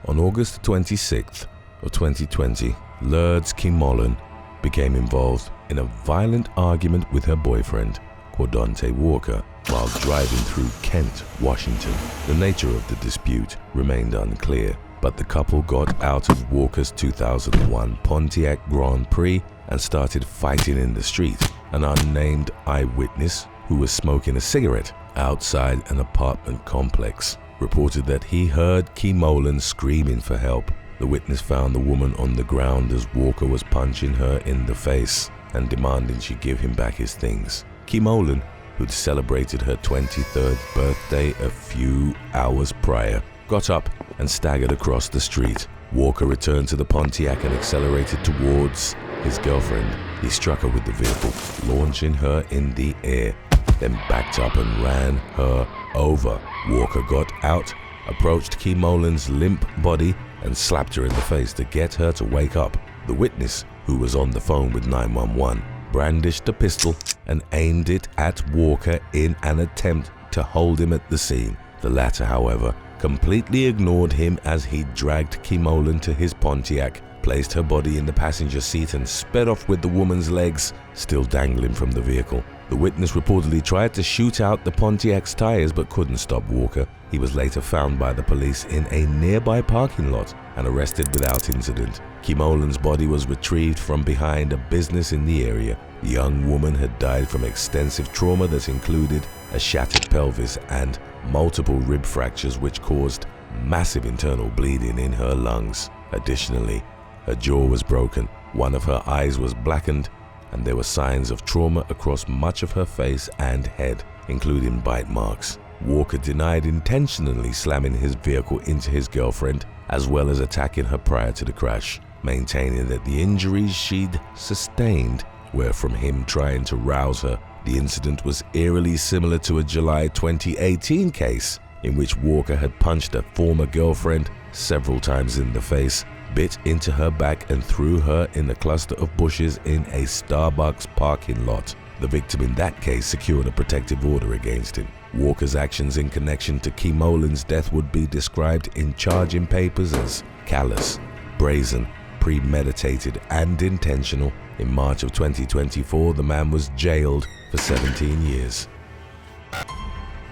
On August 26th of 2020, Lourdes Kemolan became involved in a violent argument with her boyfriend, Cordon Walker, while driving through Kent, Washington. The nature of the dispute remained unclear, but the couple got out of Walker's 2001 Pontiac Grand Prix and started fighting in the street. An unnamed eyewitness who was smoking a cigarette outside an apartment complex reported that he heard Kemolan screaming for help. The witness found the woman on the ground as Walker was punching her in the face and demanding she give him back his things. Kemolan, who'd celebrated her 23rd birthday a few hours prior, got up and staggered across the street. Walker returned to the Pontiac and accelerated towards his girlfriend. He struck her with the vehicle, launching her in the air, then backed up and ran her over. Walker got out, approached Kemolan's limp body and slapped her in the face to get her to wake up. The witness, who was on the phone with 911, brandished a pistol and aimed it at Walker in an attempt to hold him at the scene. The latter, however, completely ignored him as he dragged Kemolan to his Pontiac, placed her body in the passenger seat and sped off with the woman's legs still dangling from the vehicle. The witness reportedly tried to shoot out the Pontiac's tires but couldn't stop Walker. He was later found by the police in a nearby parking lot and arrested without incident. Kemolan's body was retrieved from behind a business in the area. The young woman had died from extensive trauma that included a shattered pelvis and multiple rib fractures which caused massive internal bleeding in her lungs. Additionally, her jaw was broken, one of her eyes was blackened, and there were signs of trauma across much of her face and head, including bite marks. Walker denied intentionally slamming his vehicle into his girlfriend, as well as attacking her prior to the crash, maintaining that the injuries she'd sustained were from him trying to rouse her. The incident was eerily similar to a July 2018 case in which Walker had punched a former girlfriend several times in the face, bit into her back and threw her in a cluster of bushes in a Starbucks parking lot. The victim in that case secured a protective order against him. Walker's actions in connection to Kemolan's death would be described in charging papers as callous, brazen, premeditated and intentional. In March of 2024, the man was jailed for 17 years.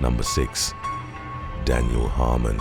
Number 6. Daniel Harmon.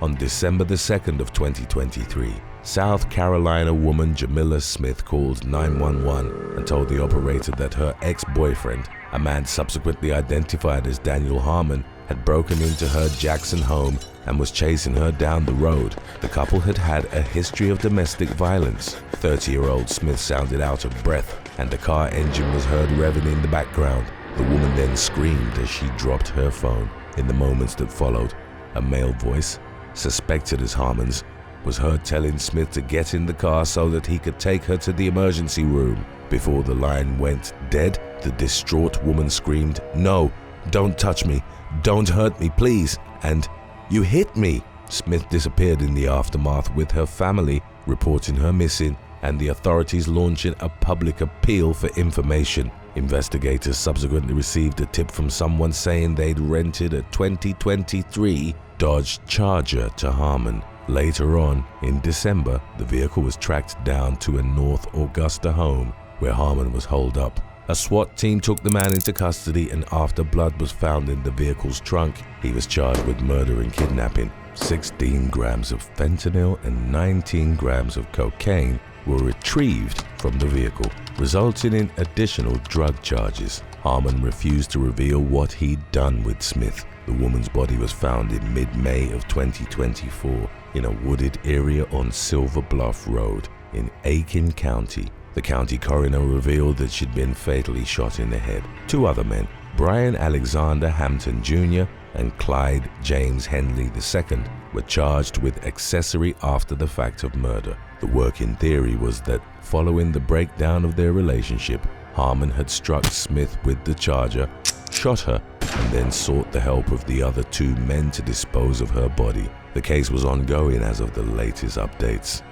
On December the 2nd of 2023, South Carolina woman Jamila Smith called 911 and told the operator that her ex-boyfriend, a man subsequently identified as Daniel Harmon, had broken into her Jackson home and was chasing her down the road. The couple had had a history of domestic violence. 30-year-old Smith sounded out of breath and the car engine was heard revving in the background. The woman then screamed as she dropped her phone. In the moments that followed, a male voice, suspected as Harmon's, was heard telling Smith to get in the car so that he could take her to the emergency room. Before the line went dead, the distraught woman screamed, "No, don't touch me, don't hurt me, please," and "You hit me." Smith disappeared in the aftermath, with her family reporting her missing and the authorities launching a public appeal for information. Investigators subsequently received a tip from someone saying they'd rented a 2023 Dodge Charger to Harmon. Later on, in December, the vehicle was tracked down to a North Augusta home where Harmon was holed up. A SWAT team took the man into custody, and after blood was found in the vehicle's trunk, he was charged with murder and kidnapping. 16 grams of fentanyl and 19 grams of cocaine were retrieved from the vehicle, resulting in additional drug charges. Harmon refused to reveal what he'd done with Smith. The woman's body was found in mid-May of 2024 in a wooded area on Silver Bluff Road in Aiken County. The county coroner revealed that she'd been fatally shot in the head. Two other men, Brian Alexander Hampton Jr. and Clyde James Henley II, were charged with accessory after the fact of murder. The working theory was that following the breakdown of their relationship, Harmon had struck Smith with the Charger, shot her, and then sought the help of the other two men to dispose of her body. The case was ongoing as of the latest updates.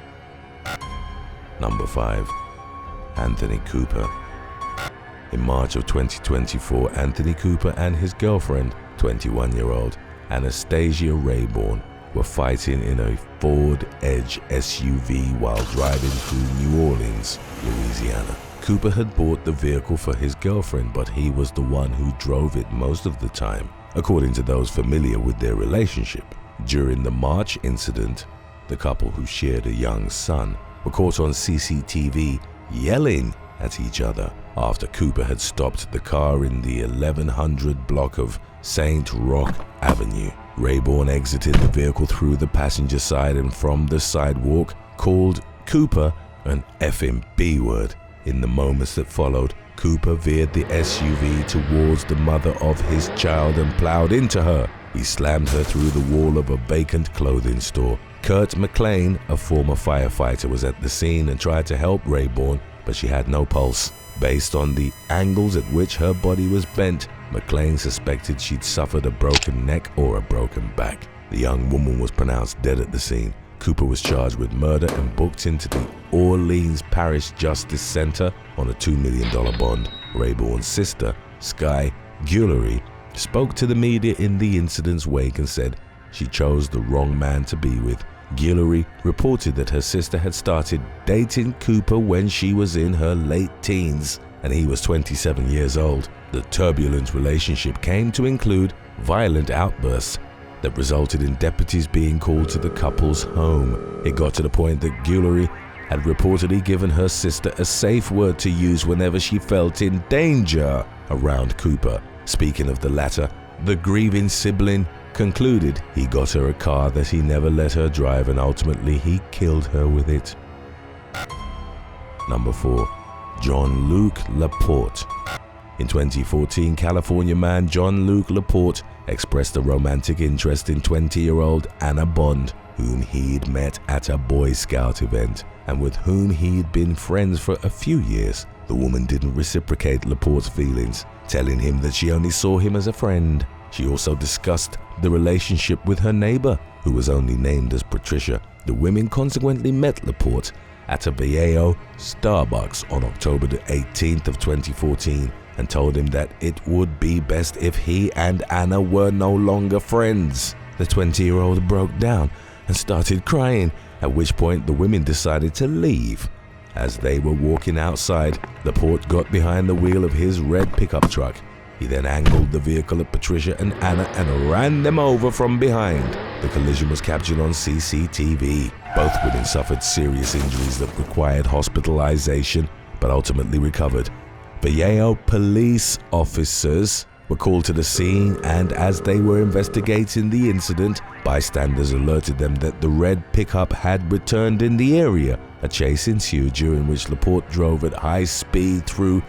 Number 5. Anthony Cooper. In March of 2024, Anthony Cooper and his girlfriend, 21-year-old Anastasia Rayborn, were fighting in a Ford Edge SUV while driving through New Orleans, Louisiana. Cooper had bought the vehicle for his girlfriend, but he was the one who drove it most of the time, according to those familiar with their relationship. During the March incident, the couple, who shared a young son, were caught on CCTV yelling at each other after Cooper had stopped the car in the 1100 block of St. Roch Avenue. Rayborn exited the vehicle through the passenger side and from the sidewalk called Cooper an effing B-word. In the moments that followed, Cooper veered the SUV towards the mother of his child and plowed into her. He slammed her through the wall of a vacant clothing store. Kurt McLean, a former firefighter, was at the scene and tried to help Rayborn, but she had no pulse. Based on the angles at which her body was bent, McLean suspected she'd suffered a broken neck or a broken back. The young woman was pronounced dead at the scene. Cooper was charged with murder and booked into the Orleans Parish Justice Center on a $2 million bond. Rayborn's sister, Sky Guillory, spoke to the media in the incident's wake and said she chose the wrong man to be with. Guillory reported that her sister had started dating Cooper when she was in her late teens and he was 27 years old. The turbulent relationship came to include violent outbursts that resulted in deputies being called to the couple's home. It got to the point that Guillory had reportedly given her sister a safe word to use whenever she felt in danger around Cooper. Speaking of the latter, the grieving sibling concluded he got her a car that he never let her drive and ultimately he killed her with it. Number 4. Jean-Luc Laporte. In 2014, California man Jean-Luc Laporte expressed a romantic interest in 20-year-old Anna Bond, whom he'd met at a Boy Scout event and with whom he'd been friends for a few years. The woman didn't reciprocate Laporte's feelings, telling him that she only saw him as a friend. She also discussed the relationship with her neighbor, who was only named as Patricia. The women consequently met Laporte at a Vallejo Starbucks on October the 18th of 2014 and told him that it would be best if he and Anna were no longer friends. The 20-year-old broke down and started crying, at which point the women decided to leave. As they were walking outside, Laporte got behind the wheel of his red pickup truck. He then angled the vehicle at Patricia and Anna and ran them over from behind. The collision was captured on CCTV. Both women suffered serious injuries that required hospitalization, but ultimately recovered. Vallejo police officers were called to the scene, and as they were investigating the incident, bystanders alerted them that the red pickup had returned in the area. A chase ensued, during which Laporte drove at high speed through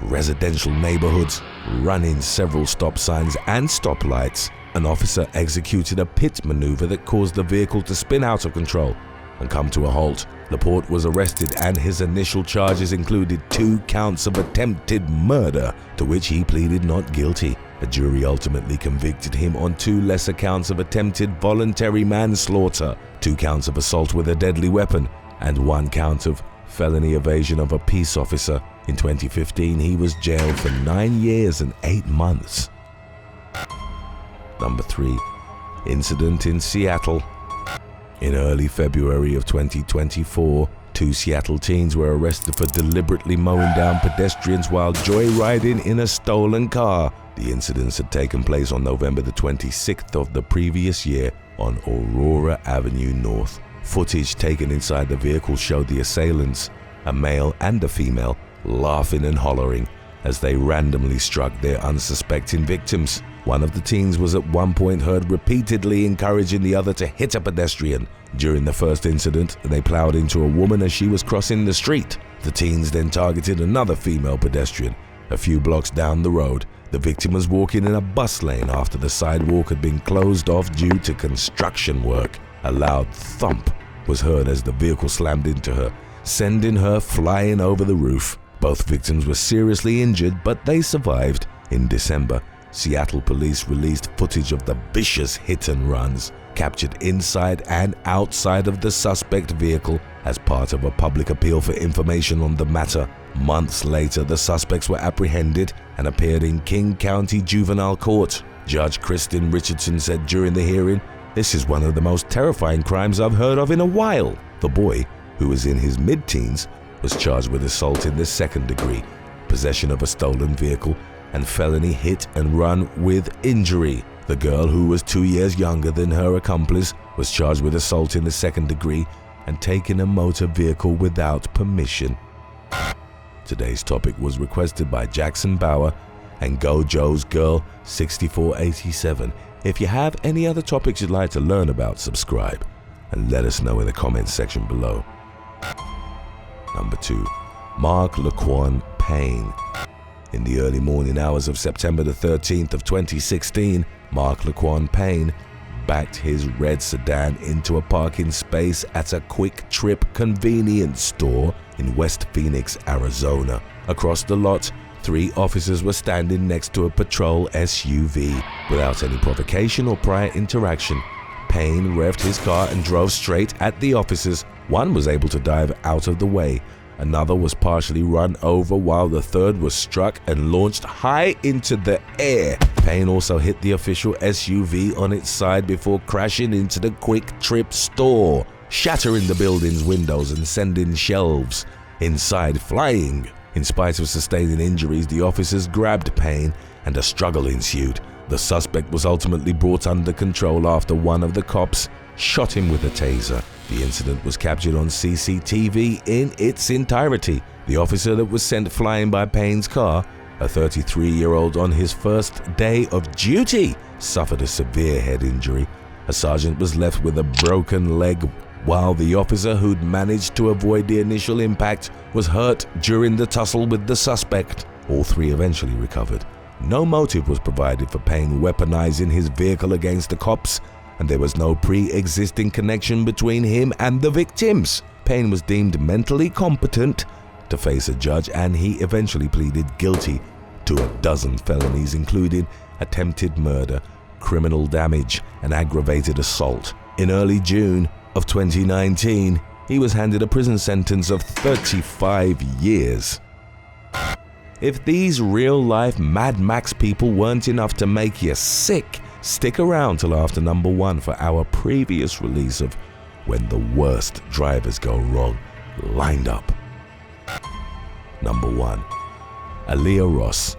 residential neighborhoods, running several stop signs and stoplights. An officer executed a pit maneuver that caused the vehicle to spin out of control and come to a halt. Laporte was arrested, and his initial charges included 2 counts of attempted murder, to which he pleaded not guilty. A jury ultimately convicted him on 2 lesser counts of attempted voluntary manslaughter, 2 counts of assault with a deadly weapon, and 1 count of felony evasion of a peace officer. In 2015, he was jailed for 9 years and 8 months. Number 3. Incident in Seattle. In early February of 2024, 2 Seattle teens were arrested for deliberately mowing down pedestrians while joyriding in a stolen car. The incidents had taken place on November the 26th of the previous year on Aurora Avenue North. Footage taken inside the vehicle showed the assailants, a male and a female, laughing and hollering as they randomly struck their unsuspecting victims. One of the teens was at one point heard repeatedly encouraging the other to hit a pedestrian. During the first incident, they plowed into a woman as she was crossing the street. The teens then targeted another female pedestrian. A few blocks down the road, the victim was walking in a bus lane after the sidewalk had been closed off due to construction work. A loud thump was heard as the vehicle slammed into her, sending her flying over the roof. Both victims were seriously injured, but they survived. In December, Seattle police released footage of the vicious hit and runs captured inside and outside of the suspect vehicle as part of a public appeal for information on the matter. Months later, the suspects were apprehended and appeared in King County Juvenile Court. Judge Kristen Richardson said during the hearing, This is one of the most terrifying crimes I've heard of in a while. The boy, who was in his mid-teens, was charged with assault in the second degree, possession of a stolen vehicle, and felony hit and run with injury. The girl, who was 2 years younger than her accomplice, was charged with assault in the second degree and taking a motor vehicle without permission. Today's topic was requested by Jackson Bauer and Go Joe's Girl 6487. If you have any other topics you'd like to learn about, subscribe and let us know in the comments section below. Number 2. Mark Laquan Payne. In the early morning hours of September the 13th of 2016, Mark Laquan Payne backed his red sedan into a parking space at a Quick Trip convenience store in West Phoenix, Arizona. Across the lot, 3 officers were standing next to a patrol SUV. Without any provocation or prior interaction, Payne revved his car and drove straight at the officers. One was able to dive out of the way. Another was partially run over, while the third was struck and launched high into the air. Payne also hit the official SUV on its side before crashing into the Quick Trip store, shattering the building's windows and sending shelves inside flying. In spite of sustaining injuries, the officers grabbed Payne and a struggle ensued. The suspect was ultimately brought under control after one of the cops shot him with a taser. The incident was captured on CCTV in its entirety. The officer that was sent flying by Payne's car, a 33-year-old on his first day of duty, suffered a severe head injury. A sergeant was left with a broken leg, while the officer who'd managed to avoid the initial impact was hurt during the tussle with the suspect. All 3 eventually recovered. No motive was provided for Payne weaponizing his vehicle against the cops, and there was no pre-existing connection between him and the victims. Payne was deemed mentally competent to face a judge, and he eventually pleaded guilty to a dozen felonies, including attempted murder, criminal damage, and aggravated assault. In early June of 2019, he was handed a prison sentence of 35 years. If these real-life Mad Max people weren't enough to make you sick, stick around till after number 1 for our previous release of When the Worst Drivers Go Wrong lined up. Number 1. Aaliyah Ross.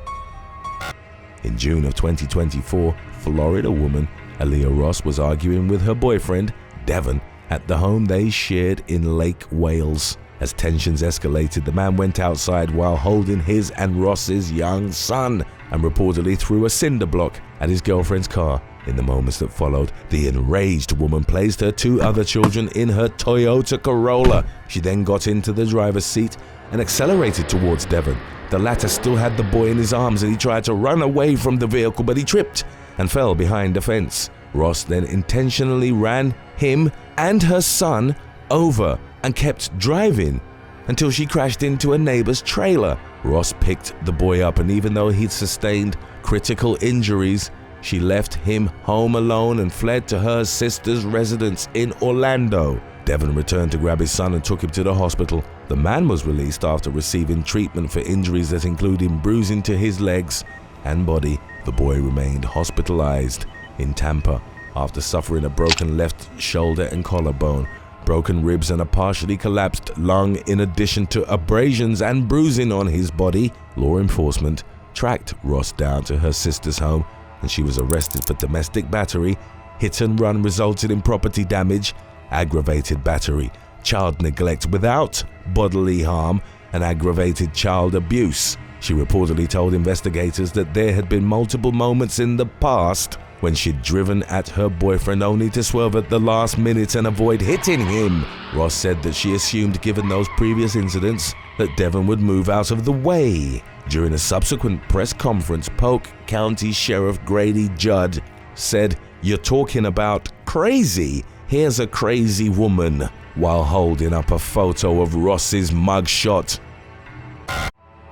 In June of 2024, Florida woman Aaliyah Ross was arguing with her boyfriend, Devon, at the home they shared in Lake Wales. As tensions escalated, the man went outside while holding his and Ross's young son and reportedly threw a cinder block at his girlfriend's car. In the moments that followed, the enraged woman placed her 2 other children in her Toyota Corolla. She then got into the driver's seat and accelerated towards Devon. The latter still had the boy in his arms and he tried to run away from the vehicle, but he tripped and fell behind a fence. Ross then intentionally ran him and her son over and kept driving until she crashed into a neighbor's trailer. Ross picked the boy up, and even though he'd sustained critical injuries, she left him home alone and fled to her sister's residence in Orlando. Devon returned to grab his son and took him to the hospital. The man was released after receiving treatment for injuries that included bruising to his legs and body. The boy remained hospitalized in Tampa after suffering a broken left shoulder and collarbone, broken ribs, and a partially collapsed lung, in addition to abrasions and bruising on his body. Law enforcement tracked Ross down to her sister's home, and she was arrested for domestic battery, hit and run resulted in property damage, aggravated battery, child neglect without bodily harm, and aggravated child abuse. She reportedly told investigators that there had been multiple moments in the past when she'd driven at her boyfriend only to swerve at the last minute and avoid hitting him. Ross said that she assumed, given those previous incidents, that Devon would move out of the way. During a subsequent press conference, Polk County Sheriff Grady Judd said, "You're talking about crazy? Here's a crazy woman," while holding up a photo of Ross's mugshot.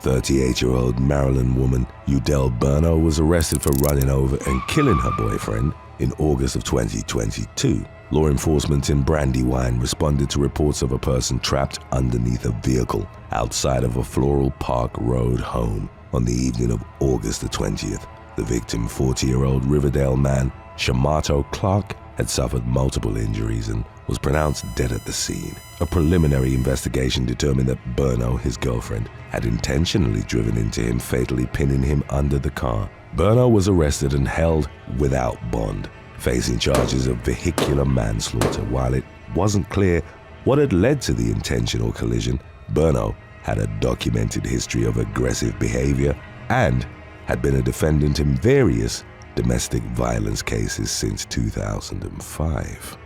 38-year-old Maryland woman Udell Burno was arrested for running over and killing her boyfriend in August of 2022. Law enforcement in Brandywine responded to reports of a person trapped underneath a vehicle outside of a Floral Park Road home on the evening of August the 20th. The victim, 40-year-old Riverdale man Shamato Clark, had suffered multiple injuries and was pronounced dead at the scene. A preliminary investigation determined that Berno, his girlfriend, had intentionally driven into him, fatally pinning him under the car. Berno was arrested and held without bond, facing charges of vehicular manslaughter. While it wasn't clear what had led to the intentional collision, Berno had a documented history of aggressive behavior and had been a defendant in various domestic violence cases since 2005.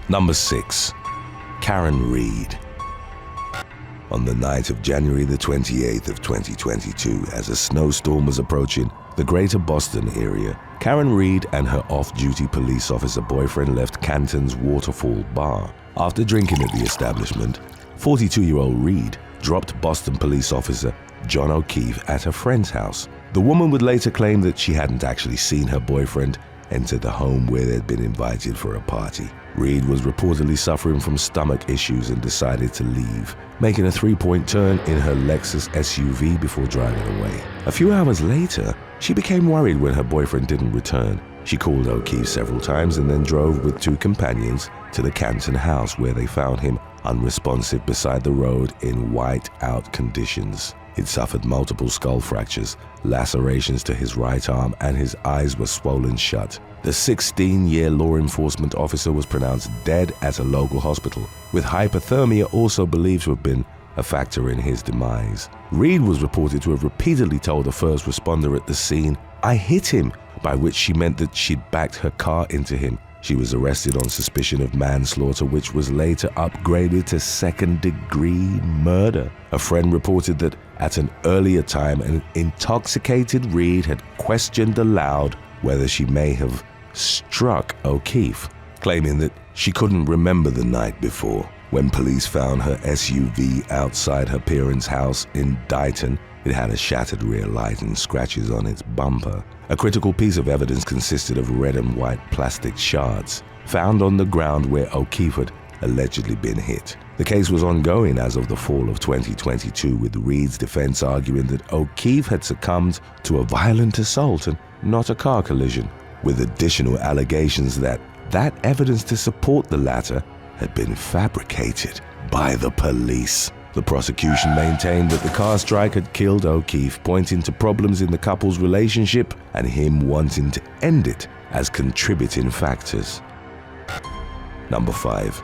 Number 6. Karen Reed. On the night of January the 28th of 2022, as a snowstorm was approaching the greater Boston area, Karen Reed and her off-duty police officer boyfriend left Canton's Waterfall Bar. After drinking at the establishment, 42-year-old Reed dropped Boston police officer John O'Keefe at her friend's house. The woman would later claim that she hadn't actually seen her boyfriend enter the home where they'd been invited for a party. Reed was reportedly suffering from stomach issues and decided to leave, making a three-point turn in her Lexus SUV before driving away. A few hours later, she became worried when her boyfriend didn't return. She called O'Keefe several times and then drove with two companions to the Canton house, where they found him unresponsive beside the road in white-out conditions. He'd suffered multiple skull fractures, lacerations to his right arm, and his eyes were swollen shut. The 16-year law enforcement officer was pronounced dead at a local hospital, with hypothermia also believed to have been a factor in his demise. Reed was reported to have repeatedly told a first responder at the scene, "I hit him," by which she meant that she'd backed her car into him. She was arrested on suspicion of manslaughter, which was later upgraded to second-degree murder. A friend reported that at an earlier time, an intoxicated Reed had questioned aloud whether she may have struck O'Keefe, claiming that she couldn't remember the night before. When police found her SUV outside her parents' house in Dighton, it had a shattered rear light and scratches on its bumper. A critical piece of evidence consisted of red and white plastic shards found on the ground where O'Keefe had allegedly been hit. The case was ongoing as of the fall of 2022, with Reed's defense arguing that O'Keefe had succumbed to a violent assault and not a car collision, with additional allegations that evidence to support the latter had been fabricated by the police. The prosecution maintained that the car strike had killed O'Keefe, pointing to problems in the couple's relationship and him wanting to end it as contributing factors. Number 5.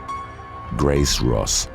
Grace Ross.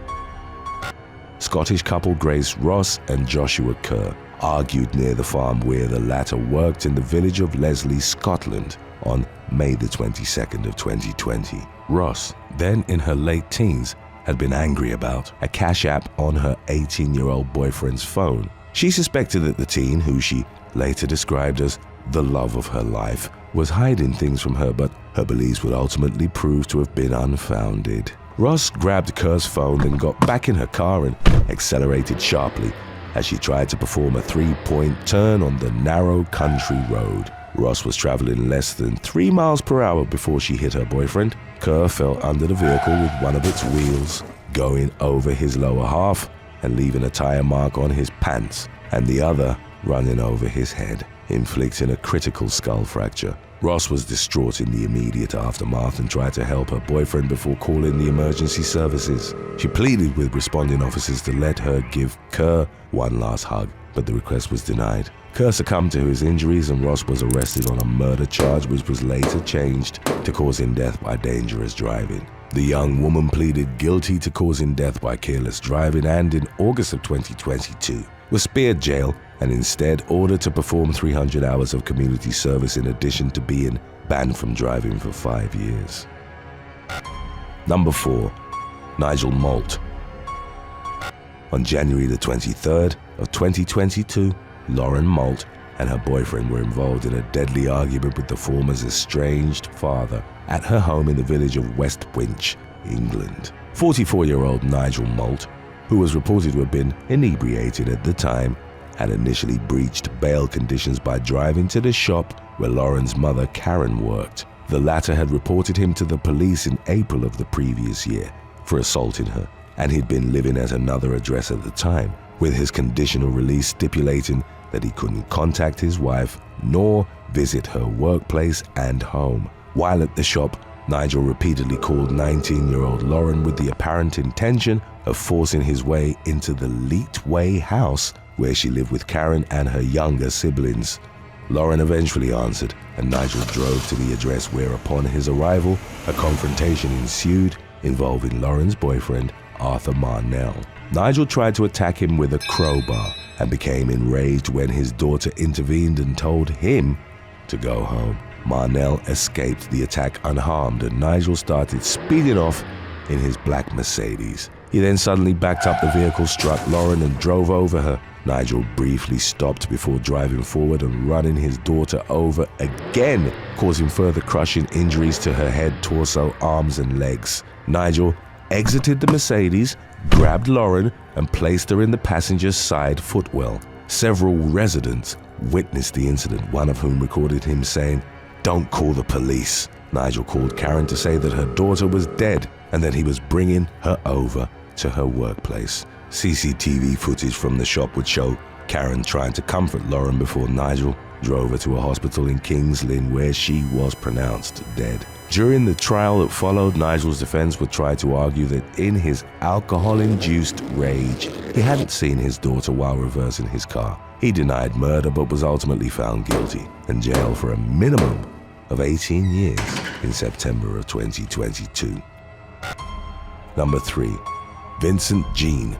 Scottish couple Grace Ross and Joshua Kerr argued near the farm where the latter worked in the village of Leslie, Scotland, on May the 22nd of 2020. Ross, then in her late teens, had been angry about a cash app on her 18-year-old boyfriend's phone. She suspected that the teen, who she later described as the love of her life, was hiding things from her, but her beliefs would ultimately prove to have been unfounded. Ross grabbed Kerr's phone, then got back in her car and accelerated sharply as she tried to perform a three-point turn on the narrow country road. Ross was traveling less than 3 miles per hour before she hit her boyfriend. Kerr fell under the vehicle with one of its wheels going over his lower half and leaving a tire mark on his pants, and the other running over his head, inflicting a critical skull fracture. Ross was distraught in the immediate aftermath and tried to help her boyfriend before calling the emergency services. She pleaded with responding officers to let her give Kerr one last hug, but the request was denied. Kerr succumbed to his injuries and Ross was arrested on a murder charge, which was later changed to causing death by dangerous driving. The young woman pleaded guilty to causing death by careless driving and in August of 2022 was spared jail and instead ordered to perform 300 hours of community service in addition to being banned from driving for 5 years. Number 4. Nigel Malt. On January the 23rd of 2022, Lauren Malt and her boyfriend were involved in a deadly argument with the former's estranged father at her home in the village of West Winch, England. 44-year-old Nigel Malt, who was reported to have been inebriated at the time, had initially breached bail conditions by driving to the shop where Lauren's mother Karen worked. The latter had reported him to the police in April of the previous year for assaulting her, and he'd been living at another address at the time, with his conditional release stipulating that he couldn't contact his wife nor visit her workplace and home. While at the shop, Nigel repeatedly called 19-year-old Lauren with the apparent intention of forcing his way into the Leaport house where she lived with Karen and her younger siblings. Lauren eventually answered, and Nigel drove to the address where, upon his arrival, a confrontation ensued involving Lauren's boyfriend, Arthur Marnell. Nigel tried to attack him with a crowbar and became enraged when his daughter intervened and told him to go home. Marnell escaped the attack unharmed, and Nigel started speeding off in his black Mercedes. He then suddenly backed up the vehicle, struck Lauren, and drove over her. Nigel briefly stopped before driving forward and running his daughter over again, causing further crushing injuries to her head, torso, arms, and legs. Nigel exited the Mercedes, grabbed Lauren, and placed her in the passenger's side footwell. Several residents witnessed the incident, one of whom recorded him saying, "Don't call the police." Nigel called Karen to say that her daughter was dead and that he was bringing her over to her workplace. CCTV footage from the shop would show Karen trying to comfort Lauren before Nigel drove her to a hospital in Kings Lynn where she was pronounced dead. During the trial that followed, Nigel's defense would try to argue that in his alcohol-induced rage, he hadn't seen his daughter while reversing his car. He denied murder but was ultimately found guilty and jailed for a minimum of 18 years in September of 2022. Number 3. Vincent Jean.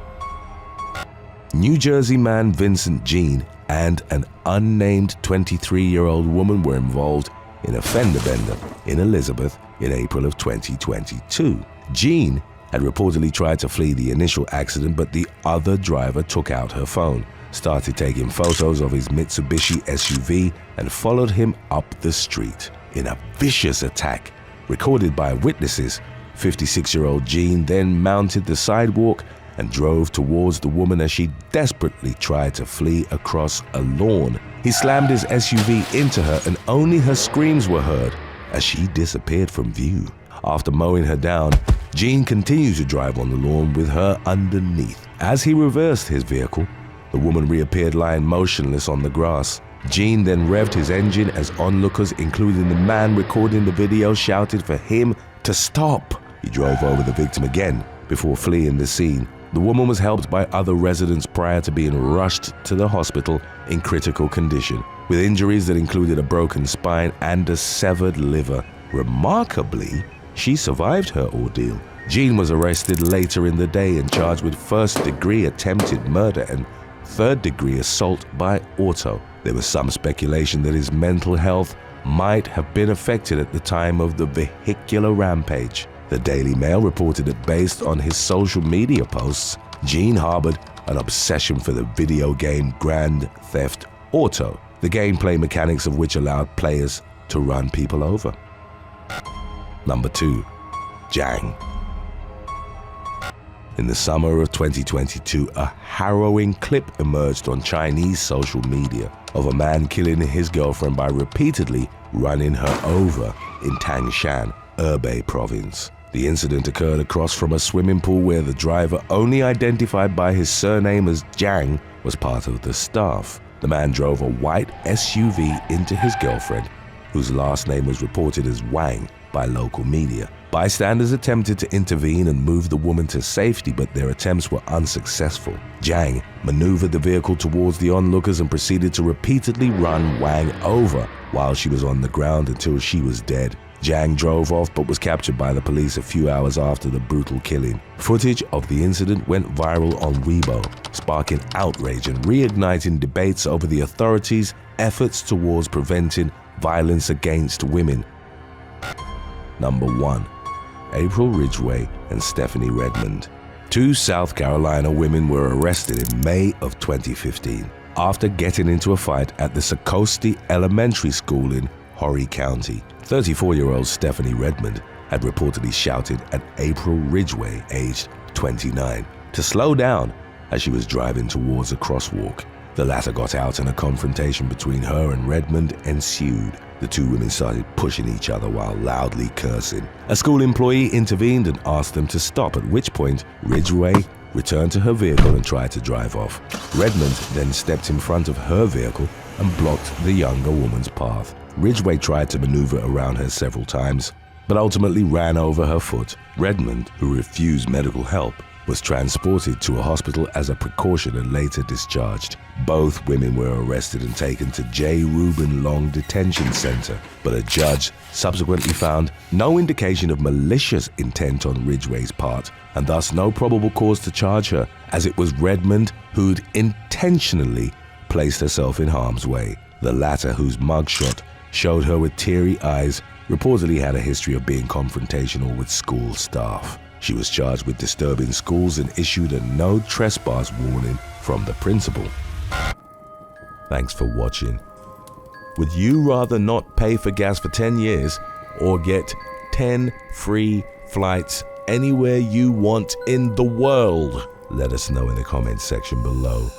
New Jersey man Vincent Jean and an unnamed 23-year-old woman were involved in a fender bender in Elizabeth in April of 2022. Jean had reportedly tried to flee the initial accident, but the other driver took out her phone, started taking photos of his Mitsubishi SUV, and followed him up the street. In a vicious attack recorded by witnesses, 56-year-old Jean then mounted the sidewalk and drove towards the woman as she desperately tried to flee across a lawn. He slammed his SUV into her and only her screams were heard as she disappeared from view. After mowing her down, Jean continued to drive on the lawn with her underneath. As he reversed his vehicle, the woman reappeared lying motionless on the grass. Jean then revved his engine as onlookers, including the man recording the video, shouted for him to stop. He drove over the victim again before fleeing the scene. The woman was helped by other residents prior to being rushed to the hospital in critical condition, with injuries that included a broken spine and a severed liver. Remarkably, she survived her ordeal. Jean was arrested later in the day and charged with first-degree attempted murder and third-degree assault by auto. There was some speculation that his mental health might have been affected at the time of the vehicular rampage. The Daily Mail reported that based on his social media posts, Jean harbored an obsession for the video game Grand Theft Auto, the gameplay mechanics of which allowed players to run people over. Number 2. Jang. In the summer of 2022, a harrowing clip emerged on Chinese social media of a man killing his girlfriend by repeatedly running her over in Tangshan, Hebei province. The incident occurred across from a swimming pool where the driver, only identified by his surname as Jang, was part of the staff. The man drove a white SUV into his girlfriend, whose last name was reported as Wang by local media. Bystanders attempted to intervene and move the woman to safety, but their attempts were unsuccessful. Jang maneuvered the vehicle towards the onlookers and proceeded to repeatedly run Wang over while she was on the ground until she was dead. Jang drove off but was captured by the police a few hours after the brutal killing. Footage of the incident went viral on Weibo, sparking outrage and reigniting debates over the authorities' efforts towards preventing violence against women. Number 1. April Ridgway and Stephanie Redmond. 2 South Carolina women were arrested in May of 2015 after getting into a fight at the Socosti Elementary School in Horry County. 34-year-old Stephanie Redmond had reportedly shouted at April Ridgway, aged 29, to slow down as she was driving towards a crosswalk. The latter got out and a confrontation between her and Redmond ensued. The 2 women started pushing each other while loudly cursing. A school employee intervened and asked them to stop, at which point Ridgway returned to her vehicle and tried to drive off. Redmond then stepped in front of her vehicle and blocked the younger woman's path. Ridgway tried to maneuver around her several times, but ultimately ran over her foot. Redmond, who refused medical help, was transported to a hospital as a precaution and later discharged. Both women were arrested and taken to J. Reuben Long Detention Center, but a judge subsequently found no indication of malicious intent on Ridgway's part, and thus no probable cause to charge her, as it was Redmond who'd intentionally placed herself in harm's way. The latter, whose mugshot showed her with teary eyes, reportedly had a history of being confrontational with school staff. She was charged with disturbing schools and issued a no trespass warning from the principal. Thanks for watching. Would you rather not pay for gas for 10 years or get 10 free flights anywhere you want in the world? Let us know in the comments section below.